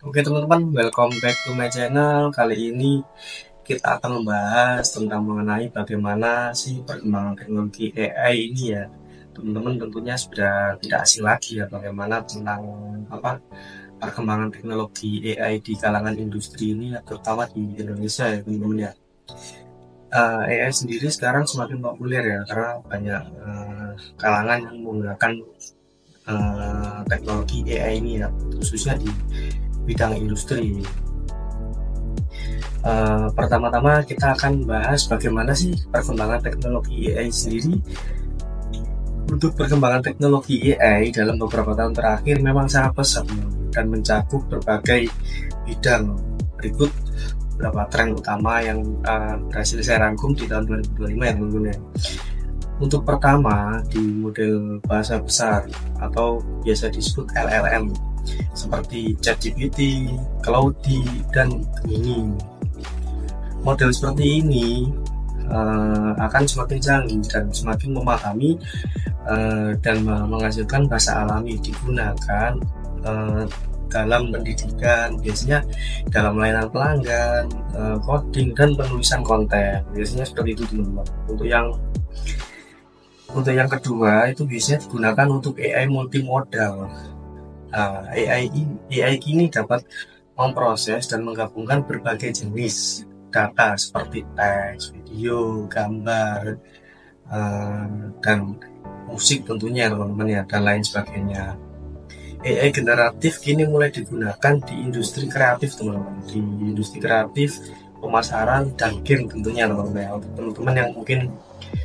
Oke teman-teman, welcome back to my channel. Kali ini kita akan membahas tentang mengenai bagaimana sih perkembangan teknologi AI ini ya. Teman-teman tentunya sudah tidak asing lagi ya bagaimana tentang perkembangan teknologi AI di kalangan industri ini, terutama di Indonesia ya teman-teman ya. AI sendiri sekarang semakin populer ya karena banyak kalangan yang menggunakan teknologi AI ini ya, khususnya di bidang industri. Pertama-tama kita akan bahas bagaimana sih perkembangan teknologi AI sendiri. Untuk perkembangan teknologi AI dalam beberapa tahun terakhir memang sangat pesat dan mencakup berbagai bidang. Berikut beberapa tren utama yang berhasil saya rangkum di tahun 2025 ya teman-teman. Untuk pertama, di model bahasa besar atau biasa disebut LLM seperti ChatGPT, Claude, dan Gemini. Model seperti ini akan semakin canggih dan semakin memahami dan menghasilkan bahasa alami digunakan dalam pendidikan, biasanya dalam layanan pelanggan, coding, dan penulisan konten. Biasanya seperti itu teman-teman. Untuk yang kedua itu biasanya digunakan untuk AI multimodal. AI kini dapat memproses dan menggabungkan berbagai jenis data seperti teks, video, gambar, dan musik tentunya teman-teman ya, dan lain sebagainya. AI generatif kini mulai digunakan di industri kreatif teman-teman, di industri kreatif, pemasaran, dan game tentunya teman-teman ya. Untuk teman-teman yang mungkin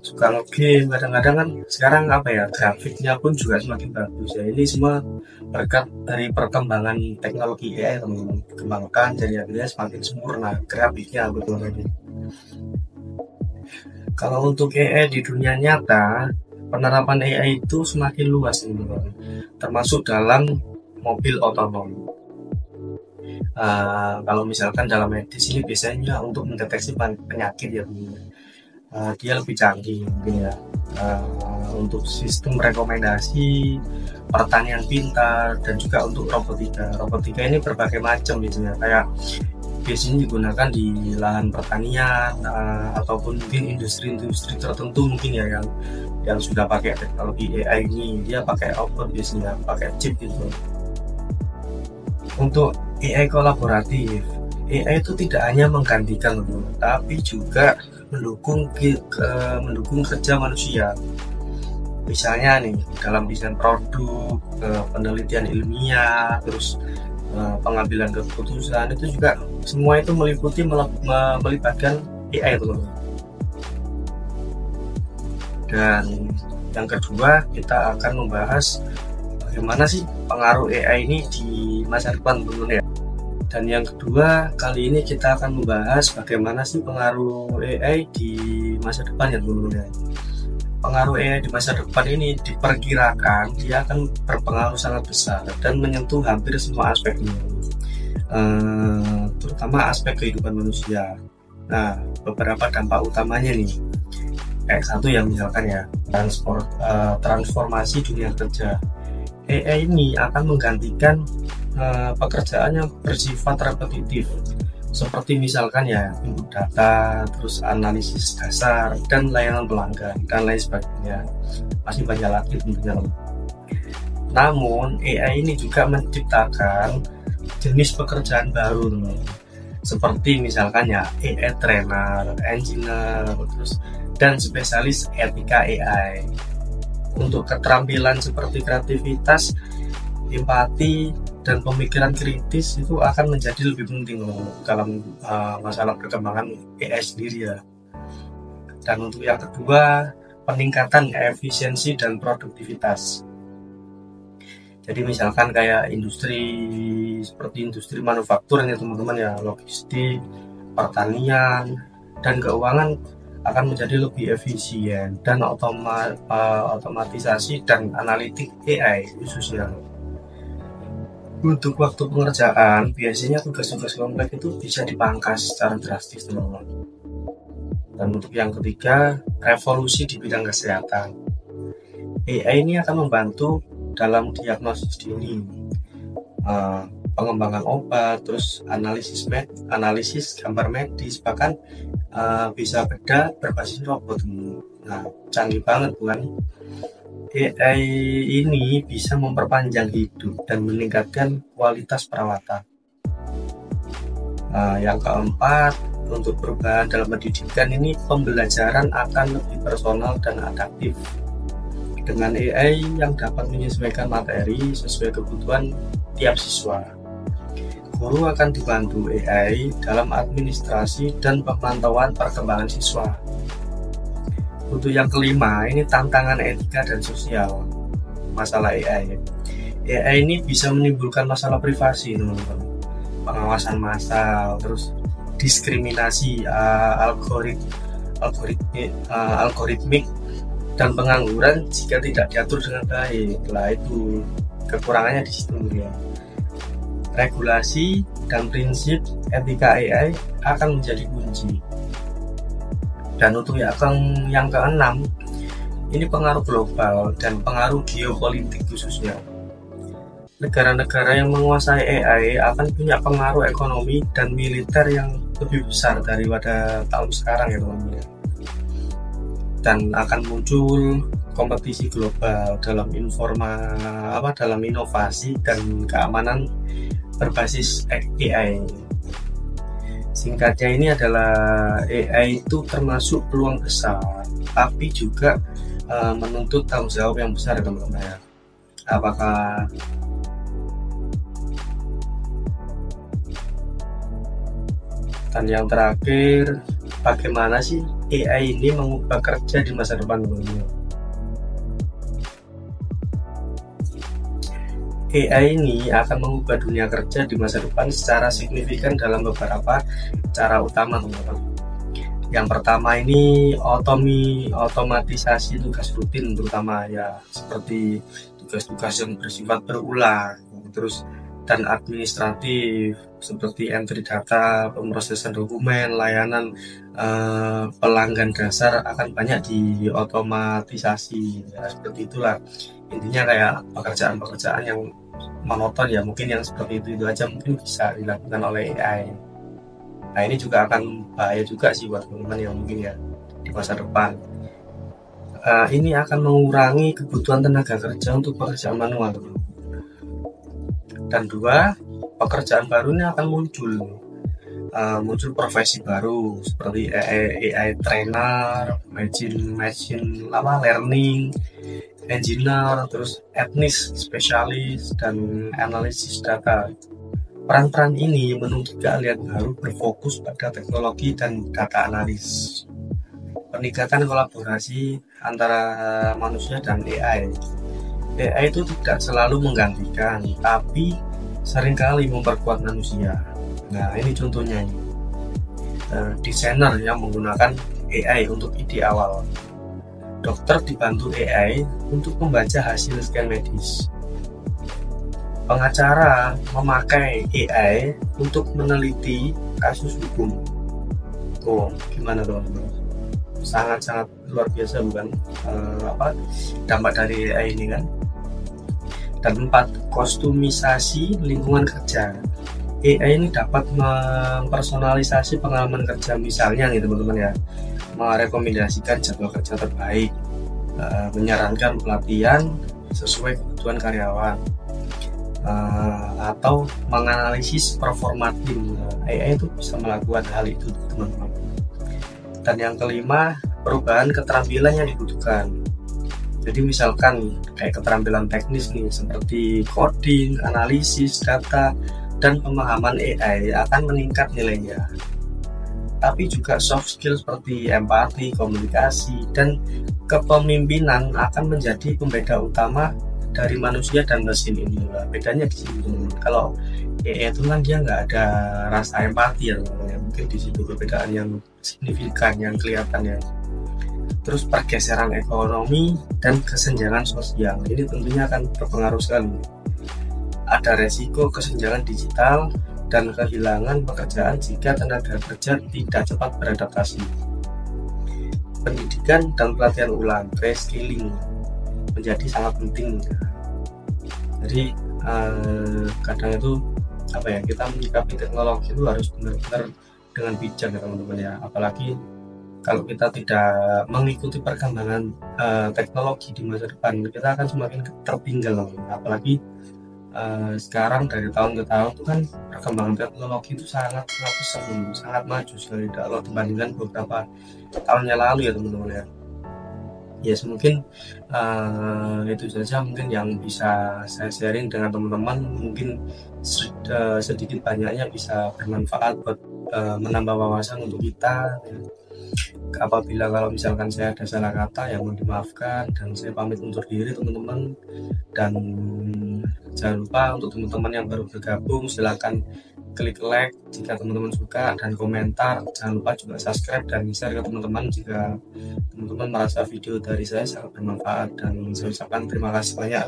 suka nge-game, kadang-kadang kan sekarang grafiknya pun juga semakin bagus ya. Ini semua berkat dari perkembangan teknologi AI teman-teman, dikembangkan jadi akhirnya semakin sempurna grafiknya teman-teman. Kalau untuk AI di dunia nyata, penerapan AI itu semakin luas teman-teman, termasuk dalam mobil otonom. Kalau misalkan dalam medis ini biasanya untuk mendeteksi penyakit ya teman-teman. Dia lebih canggih mungkin ya, untuk sistem rekomendasi, pertanian pintar, dan juga untuk robotika ini berbagai macam biasanya digunakan di lahan pertanian, ataupun mungkin industri tertentu mungkin ya yang sudah pakai teknologi AI ini, dia pakai output biasanya pakai chip gitu. Untuk AI kolaboratif, AI itu tidak hanya menggantikan tapi juga mendukung kerja manusia. Misalnya nih dalam desain produk, penelitian ilmiah, terus pengambilan keputusan, itu juga semua itu melibatkan AI teman-teman. Dan yang kedua kita akan membahas bagaimana sih pengaruh AI ini di masa depan teman-teman ya. Dan yang kedua, kali ini kita akan membahas bagaimana sih pengaruh AI di masa depan ya teman-teman. Pengaruh AI di masa depan ini diperkirakan dia akan berpengaruh sangat besar dan menyentuh hampir semua aspeknya, terutama aspek kehidupan manusia. Nah, beberapa dampak utamanya nih, kayak satu yang misalkan ya, transformasi dunia kerja. AI ini akan menggantikan pekerjaan yang bersifat repetitif, seperti misalkan ya input data, terus analisis dasar, dan layanan pelanggan, dan lain sebagainya. Masih banyak lagi tentunya. Namun AI ini juga menciptakan jenis pekerjaan baru teman-teman, seperti misalkan ya AI trainer, engineer, terus dan spesialis etika AI. Untuk keterampilan seperti kreativitas, empati, dan pemikiran kritis itu akan menjadi lebih penting dalam masalah perkembangan AI sendiri ya. Dan untuk yang kedua, peningkatan efisiensi dan produktivitas. Jadi misalkan kayak seperti industri manufaktur ya teman-teman ya, logistik, pertanian, dan keuangan akan menjadi lebih efisien, dan otomatisasi dan analitik AI khususnya. Untuk waktu pengerjaan, biasanya tugas-tugas kompleks itu bisa dipangkas secara drastis teman-teman. Dan untuk yang ketiga, revolusi di bidang kesehatan. AI ini akan membantu dalam diagnosis dini, pengembangan obat, terus analisis gambar medis, bahkan bisa beda berbasis robot. Nah, canggih banget bukan? AI ini bisa memperpanjang hidup dan meningkatkan kualitas perawatan. Yang keempat, untuk perubahan dalam pendidikan ini pembelajaran akan lebih personal dan adaptif. Dengan AI yang dapat menyesuaikan materi sesuai kebutuhan tiap siswa. Guru akan dibantu AI dalam administrasi dan pemantauan perkembangan siswa. Untuk yang kelima, ini tantangan etika dan sosial. Masalah AI. AI ini bisa menimbulkan masalah privasi, teman-teman. Pengawasan massal, terus diskriminasi algoritmik dan pengangguran jika tidak diatur dengan baik. Lah itu kekurangannya di situ ya. Regulasi dan prinsip etika AI akan menjadi kunci. Dan untuk yang keenam, ini pengaruh global dan pengaruh geopolitik khususnya. Negara-negara yang menguasai AI akan punya pengaruh ekonomi dan militer yang lebih besar daripada tahun sekarang ya teman-teman. Dan akan muncul kompetisi global dalam inovasi dan keamanan berbasis AI. Singkatnya ini adalah AI itu termasuk peluang besar, tapi juga menuntut tanggung jawab yang besar teman-teman. Apakah dan yang terakhir, bagaimana sih AI ini mengubah kerja di masa depan? AI ini akan mengubah dunia kerja di masa depan secara signifikan dalam beberapa cara utama, teman-teman. Yang pertama ini otomatisasi tugas rutin, terutama ya seperti tugas-tugas yang bersifat berulang, terus dan administratif seperti entry data, pemrosesan dokumen, layanan pelanggan dasar akan banyak diotomatisasi ya, seperti itulah intinya. Kayak pekerjaan-pekerjaan yang monoton ya mungkin yang seperti itu aja mungkin bisa dilakukan oleh AI. Nah ini juga akan bahaya juga sih buat teman-teman yang mungkin ya di masa depan. Ini akan mengurangi kebutuhan tenaga kerja untuk pekerjaan manual. Dan dua, pekerjaan baru ini akan muncul profesi baru seperti AI trainer, machine learning, engineer, terus etnis spesialis dan analisis data. Peran-peran ini menuntut keahlian baru berfokus pada teknologi dan data analis. Peningkatan kolaborasi antara manusia dan AI. AI itu tidak selalu menggantikan, tapi seringkali memperkuat manusia. Nah, ini contohnya ini. Desainer yang menggunakan AI untuk ide awal. Dokter dibantu AI untuk membaca hasil scan medis. Pengacara memakai AI untuk meneliti kasus hukum. Oh, gimana teman-teman? Sangat-sangat luar biasa bukan? Dampak dari AI ini kan? Dan 4, kostumisasi lingkungan kerja. AI ini dapat mempersonalisasi pengalaman kerja, misalnya nih teman-teman ya, merekomendasikan jadwal kerja terbaik, menyarankan pelatihan sesuai kebutuhan karyawan, atau menganalisis performa tim. AI itu bisa melakukan hal itu teman-teman. Dan yang kelima, perubahan keterampilan yang dibutuhkan. Jadi misalkan kayak keterampilan teknis nih seperti coding, analisis data, dan pemahaman AI akan meningkat nilainya. Tapi juga soft skill seperti empati, komunikasi, dan kepemimpinan akan menjadi pembeda utama dari manusia dan mesin ini. Bedanya di sini. Kalau AI itu kan dia nggak ada rasa empati ya, mungkin di situ perbedaan yang signifikan yang kelihatan ya. Terus pergeseran ekonomi dan kesenjangan sosial ini tentunya akan berpengaruh sekali. Ada resiko kesenjangan digital dan kehilangan pekerjaan jika tenaga kerja tidak cepat beradaptasi. Pendidikan dan pelatihan ulang, reskilling, menjadi sangat penting. Jadi kadang itu apa ya, kita menyikapi teknologi itu harus benar-benar dengan bijak ya teman-teman ya, apalagi kalau kita tidak mengikuti perkembangan teknologi di masa depan, kita akan semakin tertinggal teman-teman. Apalagi sekarang dari tahun ke tahun itu kan perkembangan teknologi itu sangat pesat, sangat maju sekali kalau dibandingkan beberapa tahun yang lalu ya teman-teman ya. Yes, mungkin itu saja mungkin yang bisa saya sharing dengan teman-teman. Mungkin sedikit banyaknya bisa bermanfaat buat menambah wawasan untuk kita. Apabila kalau misalkan saya ada salah kata, ya mohon dimaafkan, dan saya pamit undur diri teman-teman. Dan jangan lupa untuk teman-teman yang baru bergabung, silahkan klik like jika teman-teman suka, dan komentar. Jangan lupa juga subscribe dan share ke teman-teman jika teman-teman merasa video dari saya sangat bermanfaat. Dan saya ucapkan terima kasih banyak.